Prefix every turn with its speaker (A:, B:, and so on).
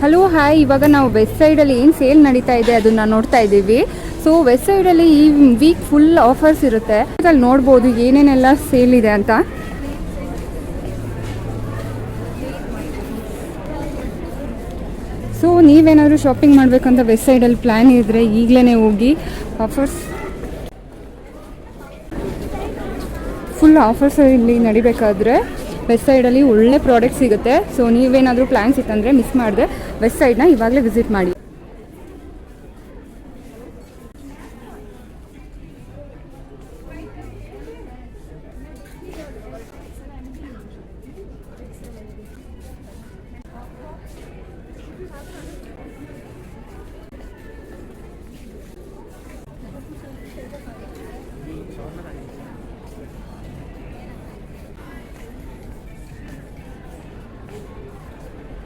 A: Hello hi, ಇವಾಗ ನಾವು West ಸೈಡಲ್ಲಿ ಏನು ಸೇಲ್ ನಡೀತಾ ಇದೆ ಅದನ್ನು ನೋಡ್ತಾ ಇದ್ದೀವಿ. ಸೊ ವೆಸ್ಟ್ ಸೈಡಲ್ಲಿ ಈ ವೀಕ್ ಫುಲ್ ಆಫರ್ಸ್ ಇರುತ್ತೆ. ಅಲ್ಲಿ ನೋಡ್ಬೋದು ಏನೇನೆಲ್ಲ ಸೇಲ್ ಇದೆ ಅಂತ. ಸೊ ನೀವೇನಾದರೂ ಶಾಪಿಂಗ್ ಮಾಡಬೇಕಂತ ವೆಸ್ಟ್ ಸೈಡಲ್ಲಿ ಪ್ಲ್ಯಾನ್ ಇದ್ದರೆ ಈಗಲೇ ಹೋಗಿ. ಫುಲ್ ಆಫರ್ಸ್ ಇಲ್ಲಿ ನಡಿಬೇಕಾದ್ರೆ ವೆಸ್ಟ್ ಸೈಡಲ್ಲಿ ಒಳ್ಳೆ ಪ್ರಾಡಕ್ಟ್ ಸಿಗುತ್ತೆ. ಸೊ ನೀವೇನಾದರೂ ಪ್ಲ್ಯಾನ್ಸ್ ಇತ್ತಂದರೆ ಮಿಸ್ ಮಾಡಿದೆ ವೆಸ್ಟ್ ಸೈಡ್ನ ಇವಾಗಲೇ ವಿಸಿಟ್ ಮಾಡಿ.